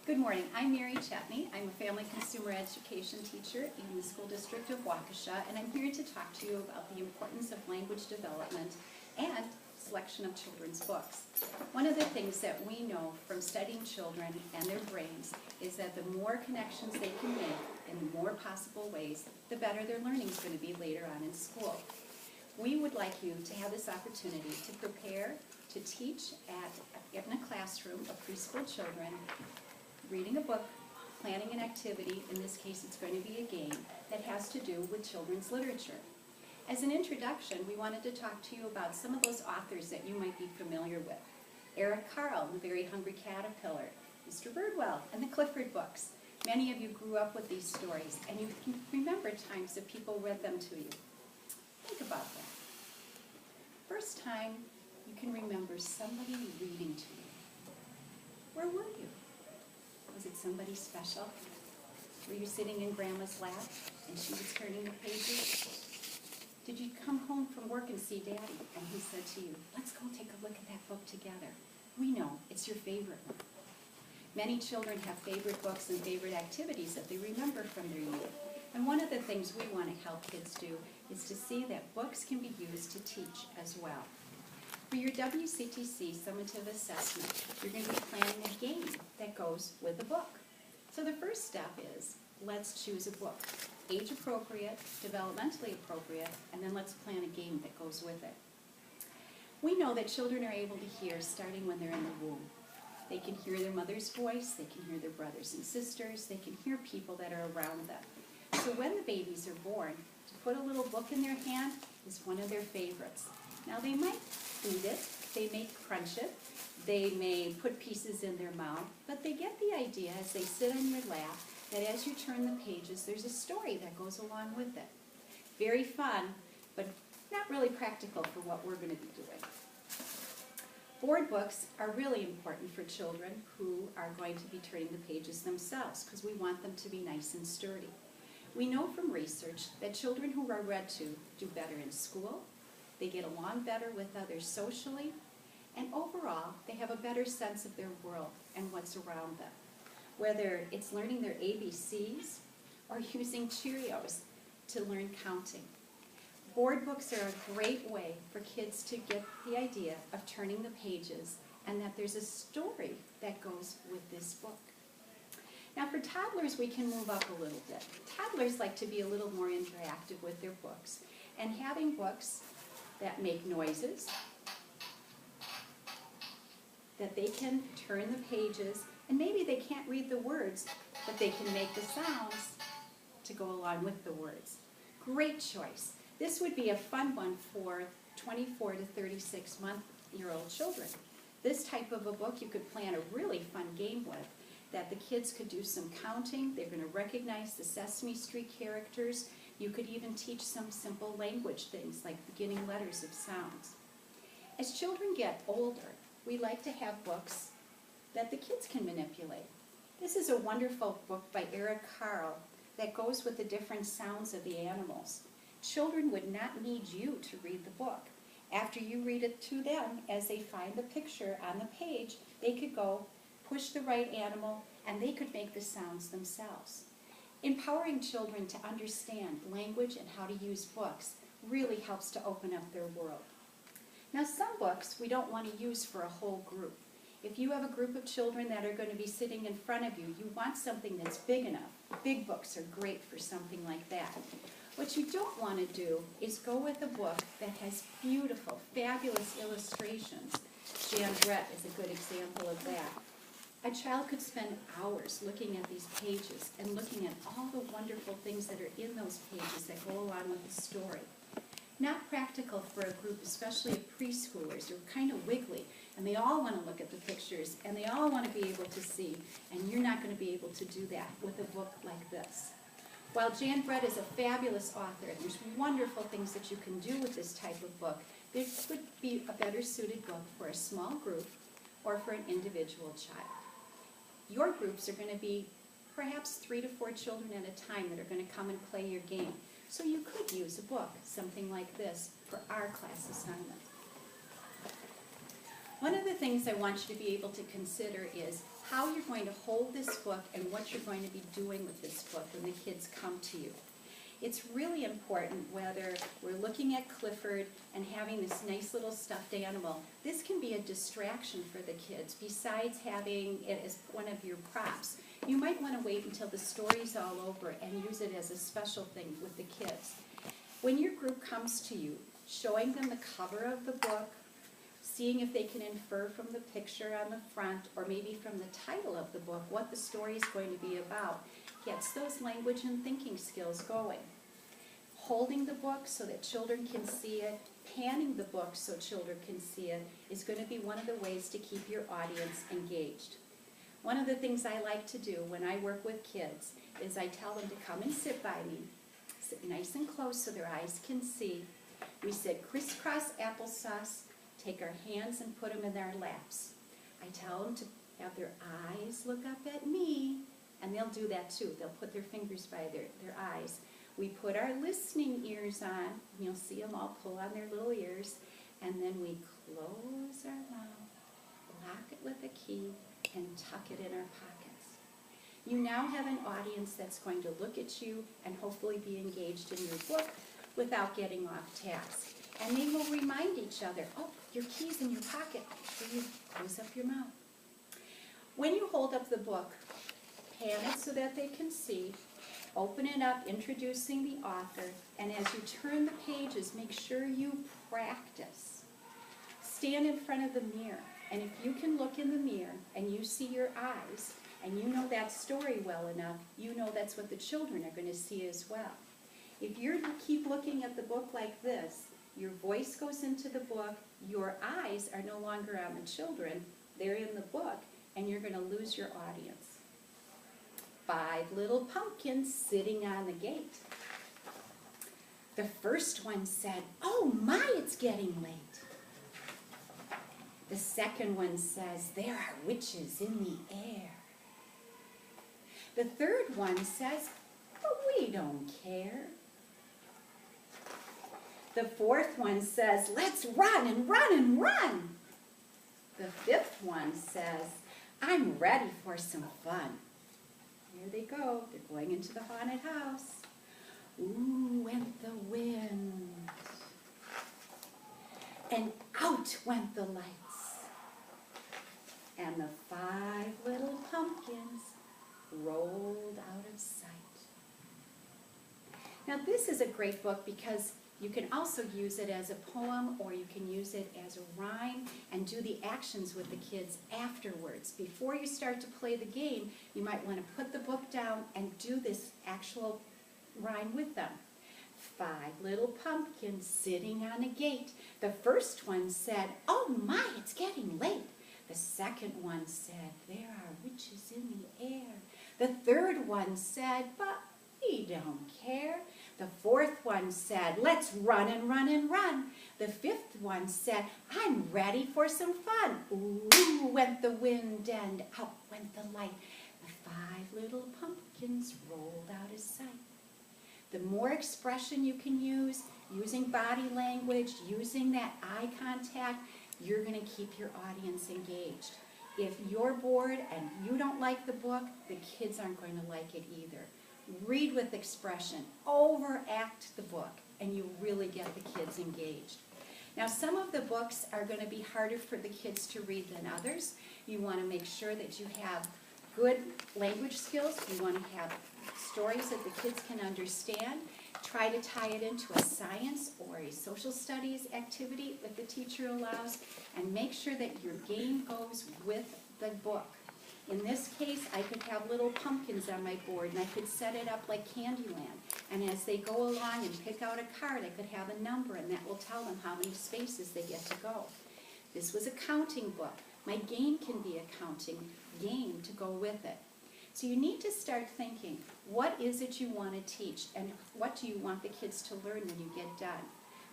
Good morning. I'm Mary Cheney. I'm a family consumer education teacher in the school district of Waukesha, and I'm here to talk to you about the importance of language development and selection of children's books. One of the things that we know from studying children and their brains is that the more connections they can make in the more possible ways, the better their learning is going to be later on in school. We would like you to have this opportunity to prepare to teach in a classroom of preschool children, reading a book, planning an activity, in this case it's going to be a game, that has to do with children's literature. As an introduction, we wanted to talk to you about some of those authors that you might be familiar with. Eric Carle, The Very Hungry Caterpillar, Mr. Birdwell, and the Clifford books. Many of you grew up with these stories, and you can remember times that people read them to you. Think about that. First time you can remember somebody reading to you. Where were you? Was it somebody special? Were you sitting in Grandma's lap and she was turning the pages? Did you come home from work and see Daddy and he said to you, let's go take a look at that book together? We know it's your favorite one. Many children have favorite books and favorite activities that they remember from their youth. And one of the things we want to help kids do is to see that books can be used to teach as well. For your WCTC summative assessment, you're going to be planning a game that goes with the book. So the first step is, let's choose a book. Age appropriate, developmentally appropriate, and then let's plan a game that goes with it. We know that children are able to hear starting when they're in the womb. They can hear their mother's voice, they can hear their brothers and sisters, they can hear people that are around them. So when the babies are born, to put a little book in their hand is one of their favorites. Now they might eat it, they may crunch it, they may put pieces in their mouth, but they get the idea as they sit on your lap that as you turn the pages, there's a story that goes along with it. Very fun, but not really practical for what we're going to be doing. Board books are really important for children who are going to be turning the pages themselves because we want them to be nice and sturdy. We know from research that children who are read to do better in school, they get along better with others socially, and overall, they have a better sense of their world and what's around them. Whether it's learning their ABCs or using Cheerios to learn counting. Board books are a great way for kids to get the idea of turning the pages and that there's a story that goes with this book. Now for toddlers, we can move up a little bit. Toddlers like to be a little more interactive with their books, and having books that make noises, that they can turn the pages, and maybe they can't read the words, but they can make the sounds to go along with the words. Great choice. This would be a fun one for 24 to 36-month-year-old children. This type of a book you could plan a really fun game with, that the kids could do some counting. They're going to recognize the Sesame Street characters. You could even teach some simple language things like beginning letters of sounds. As children get older, we like to have books that the kids can manipulate. This is a wonderful book by Eric Carle that goes with the different sounds of the animals. Children would not need you to read the book. After you read it to them, as they find the picture on the page, they could go push the right animal and they could make the sounds themselves. Empowering children to understand language and how to use books really helps to open up their world. Now some books we don't want to use for a whole group. If you have a group of children that are going to be sitting in front of you, you want something that's big enough. Big books are great for something like that. What you don't want to do is go with a book that has beautiful, fabulous illustrations. Jan Brett is a good example of that. A child could spend hours looking at these pages and looking at all the wonderful things that are in those pages that go along with the story. Not practical for a group, especially of preschoolers. They're kind of wiggly, and they all want to look at the pictures, and they all want to be able to see, and you're not going to be able to do that with a book like this. While Jan Brett is a fabulous author, and there's wonderful things that you can do with this type of book, this would be a better suited book for a small group or for an individual child. Your groups are going to be perhaps 3 to 4 children at a time that are going to come and play your game. So you could use a book, something like this, for our class assignment. One of the things I want you to be able to consider is how you're going to hold this book and what you're going to be doing with this book when the kids come to you. It's really important whether we're looking at Clifford and having this nice little stuffed animal. This can be a distraction for the kids besides having it as one of your props. You might want to wait until the story's all over and use it as a special thing with the kids. When your group comes to you, showing them the cover of the book, seeing if they can infer from the picture on the front or maybe from the title of the book what the story is going to be about, gets those language and thinking skills going. Holding the book so that children can see it, panning the book so children can see it, is going to be one of the ways to keep your audience engaged. One of the things I like to do when I work with kids is I tell them to come and sit by me, sit nice and close so their eyes can see. We sit crisscross applesauce, take our hands and put them in their laps. I tell them to have their eyes look up at me, and they'll do that too. They'll put their fingers by their eyes. We put our listening ears on, and you'll see them all pull on their little ears, and then we close our mouth, lock it with a key, and tuck it in our pockets. You now have an audience that's going to look at you and hopefully be engaged in your book without getting off task. And they will remind each other, oh, your key's in your pocket. Make sure you close up your mouth. When you hold up the book, pan it so that they can see, open it up, introducing the author, and as you turn the pages, make sure you practice. Stand in front of the mirror, and if you can look in the mirror and you see your eyes, and you know that story well enough, you know that's what the children are going to see as well. If you keep looking at the book like this, your voice goes into the book, your eyes are no longer on the children, they're in the book, and you're going to lose your audience. 5 little pumpkins sitting on the gate. The first one said, "Oh my, it's getting late." The second one says, "There are witches in the air." The third one says, "But we don't care." The fourth one says, "Let's run and run and run." The fifth one says, "I'm ready for some fun." Here they go. They're going into the haunted house. Ooh, went the wind. And out went the lights. And the 5 little pumpkins rolled out of sight. Now this is a great book because you can also use it as a poem or you can use it as a rhyme and do the actions with the kids afterwards. Before you start to play the game, you might want to put the book down and do this actual rhyme with them. 5 little pumpkins sitting on a gate. The first one said, "Oh my, it's getting late." The second one said, "There are witches in the air." The third one said, "But we don't care." The fourth one said, "Let's run and run and run." The fifth one said, "I'm ready for some fun." Ooh, went the wind and out went the light. The 5 little pumpkins rolled out of sight. The more expression you can use, using body language, using that eye contact, you're going to keep your audience engaged. If you're bored and you don't like the book, the kids aren't going to like it either. Read with expression, overact the book, and you really get the kids engaged. Now some of the books are going to be harder for the kids to read than others. You want to make sure that you have good language skills. You want to have stories that the kids can understand. Try to tie it into a science or a social studies activity that the teacher allows, and make sure that your game goes with the book. In this case, I could have little pumpkins on my board, and I could set it up like Candyland. And as they go along and pick out a card, I could have a number, and that will tell them how many spaces they get to go. This was a counting book. My game can be a counting game to go with it. So you need to start thinking, what is it you want to teach, and what do you want the kids to learn when you get done?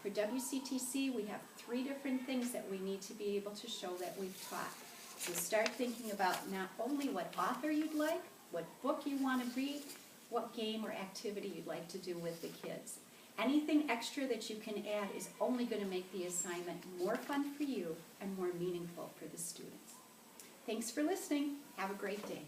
For WCTC, we have 3 different things that we need to be able to show that we've taught. So start thinking about not only what author you'd like, what book you want to read, what game or activity you'd like to do with the kids. Anything extra that you can add is only going to make the assignment more fun for you and more meaningful for the students. Thanks for listening. Have a great day.